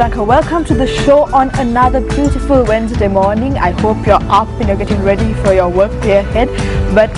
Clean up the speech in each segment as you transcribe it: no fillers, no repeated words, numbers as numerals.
Lanka. Welcome to the show on another beautiful Wednesday morning. I hope you're up and you're getting ready for your work day ahead. But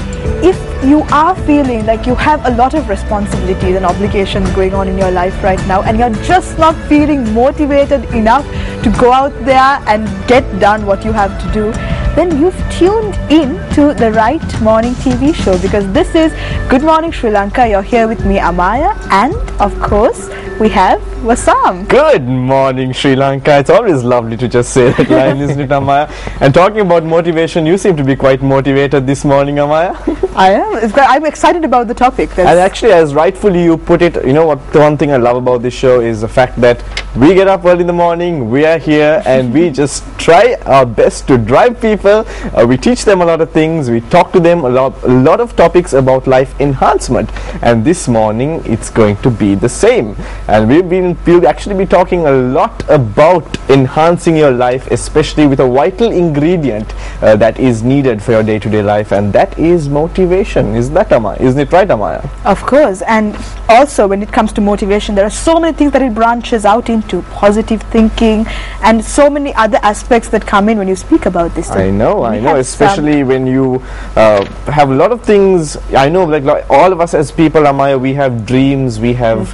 if you are feeling like you have a lot of responsibilities and obligations going on in your life right now, and you're just not feeling motivated enough to go out there and get done what you have to do, then you've tuned in to the right morning TV show, because this is Good Morning Sri Lanka. You're here with me, Amaya, and of course we have Wasam. Good morning, Sri Lanka. It's always lovely to just say that line, isn't it, Amaya? And talking about motivation, you seem to be quite motivated this morning, Amaya. I am. I'm excited about the topic. And actually, as rightfully you put it, you know what, the one thing I love about this show is the fact that we get up early in the morning, we are here, and we just try our best to drive people. We teach them a lot of things, we talk to them a lot of topics about life enhancement. And this morning, it's going to be the same. And we'll actually be talking a lot about enhancing your life, especially with a vital ingredient that is needed for your day-to-day life, and that is motivation. Isn't it right, Amaya? Of course. And also, when it comes to motivation, there are so many things that it branches out into: positive thinking and so many other aspects that come in when you speak about this. I know, especially when you have a lot of things. I know, like all of us as people, Amaya, we have dreams, we have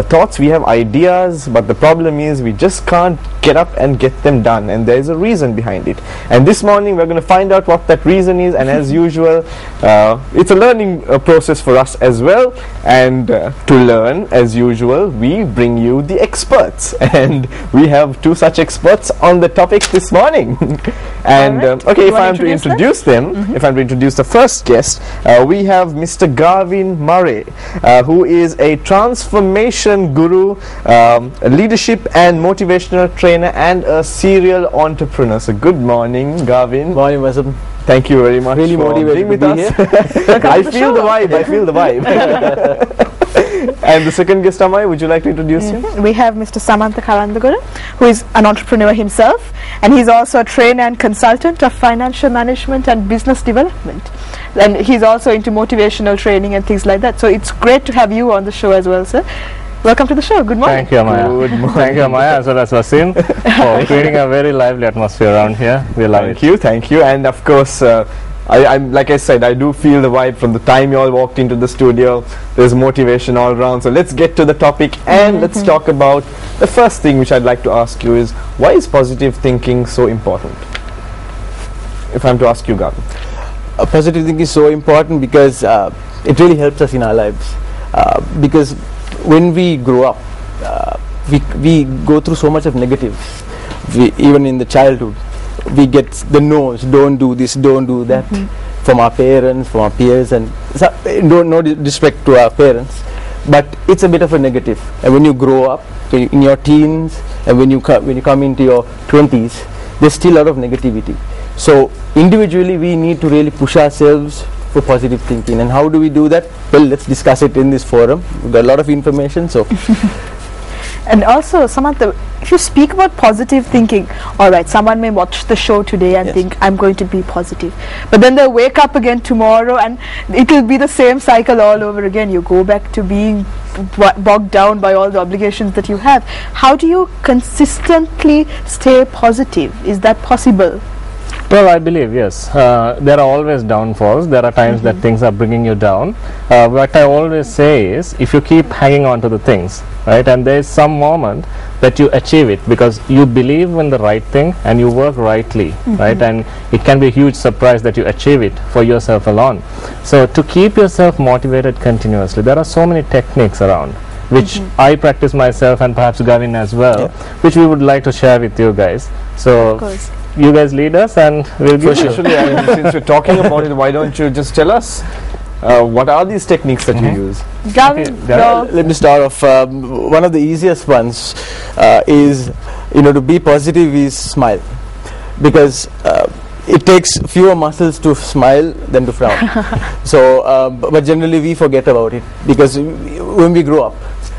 thoughts, we have ideas, but the problem is we just can't get up and get them done, and there is a reason behind it. And this morning we're going to find out what that reason is, and as usual, it's a learning process for us as well. And to learn, as usual, we bring you the experts, and we have two such experts on the topic this morning. And okay, if I'm to introduce them, if I'm to introduce the first guest, we have Mr. Gavin Murray, who is a transformation guru, a leadership and motivational trainer, and a serial entrepreneur. So good morning, Gavin. Morning, Wasam. Thank you very much. Really motivated with to be us. Here. I feel the vibe. And the second guest, Amai, would you like to introduce him? We have Mr. Samantha Kalandagura, who is an entrepreneur himself, and he's also a trainer and consultant of financial management and business development. And he's also into motivational training and things like that. So it's great to have you on the show as well, sir. Welcome to the show. Good morning. Thank you, Amaya. Good morning. Thank you, Amaya, as well as Wasim, for creating a very lively atmosphere around here. We love it. Thank you. And of course, I'm like I said, I do feel the vibe from the time you all walked into the studio. There's motivation all around. So let's get to the topic, and let's talk about the first thing which I'd like to ask you is, why is positive thinking so important? If I'm to ask you, Gavin. Positive thinking is so important because it really helps us in our lives. Because when we grow up, we go through so much of negatives. Even in the childhood, we get the no's, don't do this, don't do that, from our parents, from our peers, and no disrespect to our parents, but it's a bit of a negative. And when you grow up, in your teens, and when you come into your 20s, there's still a lot of negativity. So individually, we need to really push ourselves for positive thinking. And how do we do that? Well, let's discuss it in this forum. We've got a lot of information, so. And also, Samantha, if you speak about positive thinking, all right, someone may watch the show today and think, I'm going to be positive. But then they'll wake up again tomorrow and it will be the same cycle all over again. You go back to being bogged down by all the obligations that you have. How do you consistently stay positive? Is that possible? Well, I believe, yes. There are always downfalls. There are times that things are bringing you down. What I always say is, if you keep hanging on to the things, right, and there is some moment that you achieve it because you believe in the right thing and you work rightly, right, and it can be a huge surprise that you achieve it for yourself alone. So to keep yourself motivated continuously, there are so many techniques around, which I practice myself and perhaps Gavin as well, which we would like to share with you guys. So of course, you guys lead us and we'll give you. Since we're talking about it, why don't you just tell us what are these techniques that you use? Gavin, Let me start off. One of the easiest ones is, to be positive is smile, because it takes fewer muscles to smile than to frown. So, but generally we forget about it, because when we grow up,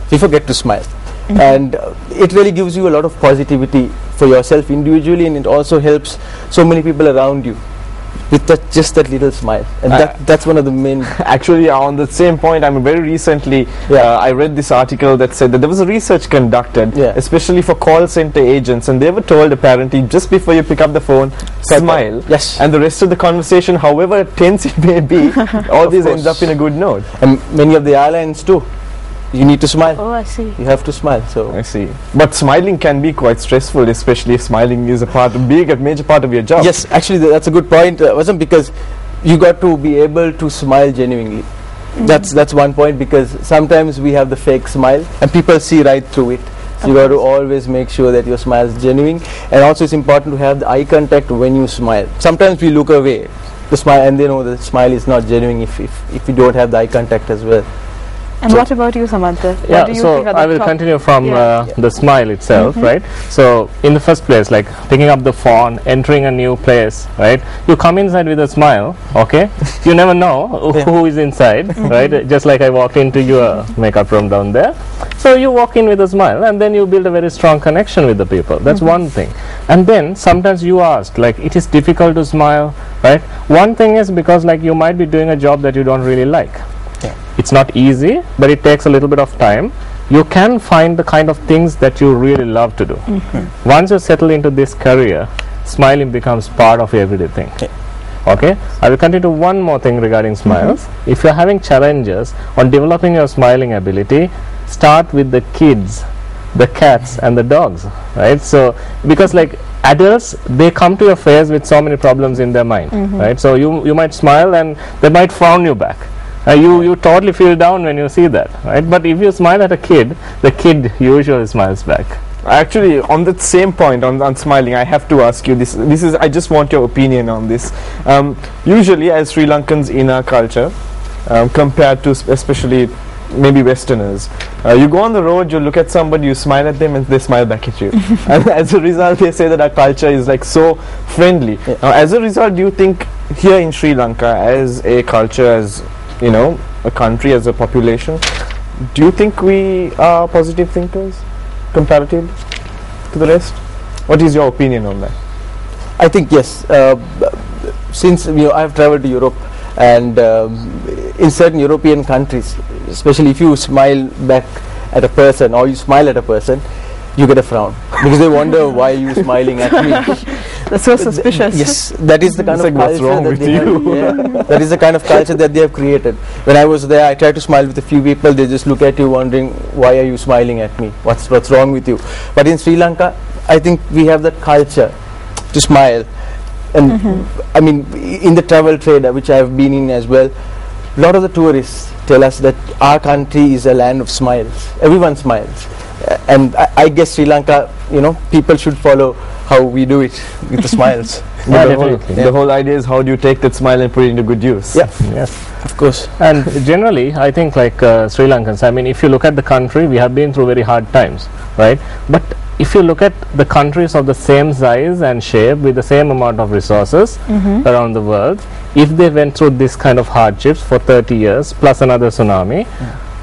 we forget to smile. And it really gives you a lot of positivity for yourself individually, and it also helps so many people around you with just that little smile, and that's one of the main. Actually, on the same point, I mean, very recently, I read this article that said that there was a research conducted, especially for call center agents, and they were told apparently just before you pick up the phone, smile, and the rest of the conversation, however tense it may be, always ends up in a good note. And many of the airlines too. You need to smile. Oh, I see. You have to smile. So I see. But smiling can be quite stressful, especially if smiling is a major part of your job. yes, actually that's a good point, Vasant, because you got to be able to smile genuinely. That's one point, because sometimes we have the fake smile and people see right through it. So you got to always make sure that your smile is genuine, and also it's important to have the eye contact when you smile. Sometimes we look away, the smile, and they know the smile is not genuine if you don't have the eye contact as well. And what about you, Samantha? Yeah, so I will continue from the smile itself, right? So in the first place, like picking up the phone, entering a new place, right? You come inside with a smile, okay? You never know who is inside, right? Just like I walked into your makeup room down there. So you walk in with a smile, and then you build a very strong connection with the people. That's one thing. And then sometimes you ask, like, it is difficult to smile, right? One thing is because like you might be doing a job that you don't really like. It's not easy, but it takes a little bit of time. You can find the kind of things that you really love to do. Once you settle into this career, smiling becomes part of your everyday thing. Okay, I will continue to one more thing regarding smiles. If you're having challenges on developing your smiling ability, start with the kids, the cats and the dogs, right? So because like adults, they come to your face with so many problems in their mind, right? So you might smile and they might frown you back. You totally feel down when you see that, right? But if you smile at a kid, the kid usually smiles back. Actually, on that same point, on smiling, I have to ask you this. This is, I just want your opinion on this. Usually, as Sri Lankans in our culture, compared to especially maybe Westerners, you go on the road, you look at somebody, you smile at them, and they smile back at you. And as a result, they say that our culture is like so friendly. Now, as a result, do you think here in Sri Lanka, as a culture, as you know, a country, as a population, do you think we are positive thinkers comparatively to the rest? What is your opinion on that? I think yes. Since I have traveled to Europe, and in certain European countries, especially if you smile back at a person or you smile at a person, you get a frown because they wonder why you smiling at me. That's so suspicious. Yes, that is the kind of what's culture wrong that with they you? have. That is the kind of culture that they have created. When I was there, I tried to smile with a few people. They just look at you, wondering why are you smiling at me? What's wrong with you? But in Sri Lanka, I think we have that culture to smile. And I mean, in the travel trade, which I have been in as well, a lot of the tourists tell us that our country is a land of smiles. Everyone smiles. And I guess Sri Lanka, people should follow how we do it with the smiles. The whole idea is how do you take that smile and put it into good use? Yeah, Yes. of course. And generally, I think like Sri Lankans, I mean, if you look at the country, we have been through very hard times, right? But if you look at the countries of the same size and shape with the same amount of resources around the world, if they went through this kind of hardships for 30 years plus another tsunami,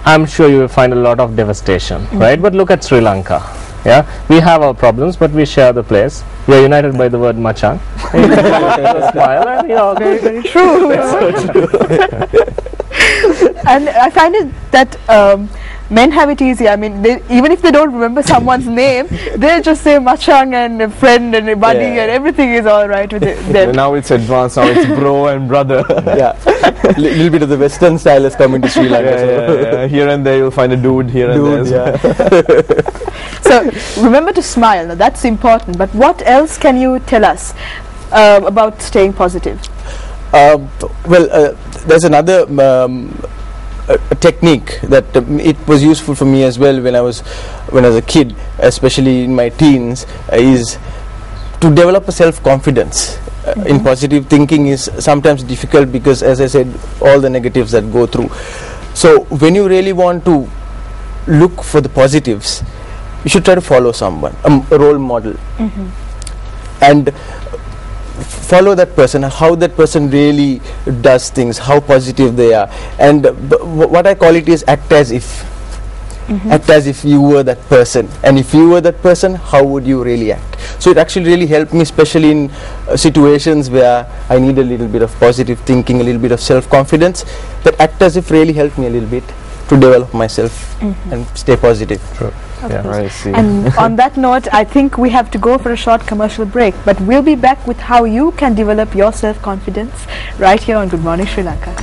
I'm sure you will find a lot of devastation, right? But look at Sri Lanka. Yeah, we have our problems, but we share the place. We are united by the word machang. Smile and Very, very true. And I find it that men have it easy. I mean, even if they don't remember someone's name, they just say machang and a friend and a buddy and everything is all right with them. Now it's advanced. Now it's bro and brother. Little bit of the Western style has come into Sri Lanka. Here and there you'll find a dude here and there. So remember to smile. Now that's important. But what else can you tell us about staying positive? There's another a technique that it was useful for me as well when I was a kid, especially in my teens, is to develop a self-confidence. In positive thinking is sometimes difficult because, as I said, all the negatives that go through. So when you really want to look for the positives, you should try to follow someone, a role model, and follow that person, how that person really does things, how positive they are. And what I call it is act as if. Act as if you were that person, and if you were that person, how would you really act? So it actually really helped me, especially in situations where I need a little bit of positive thinking, a little bit of self-confidence. That act as if really helped me a little bit to develop myself and stay positive. True. Of Yeah. course. I see. And on that note, I think we have to go for a short commercial break, but we'll be back with how you can develop your self-confidence right here on Good Morning Sri Lanka.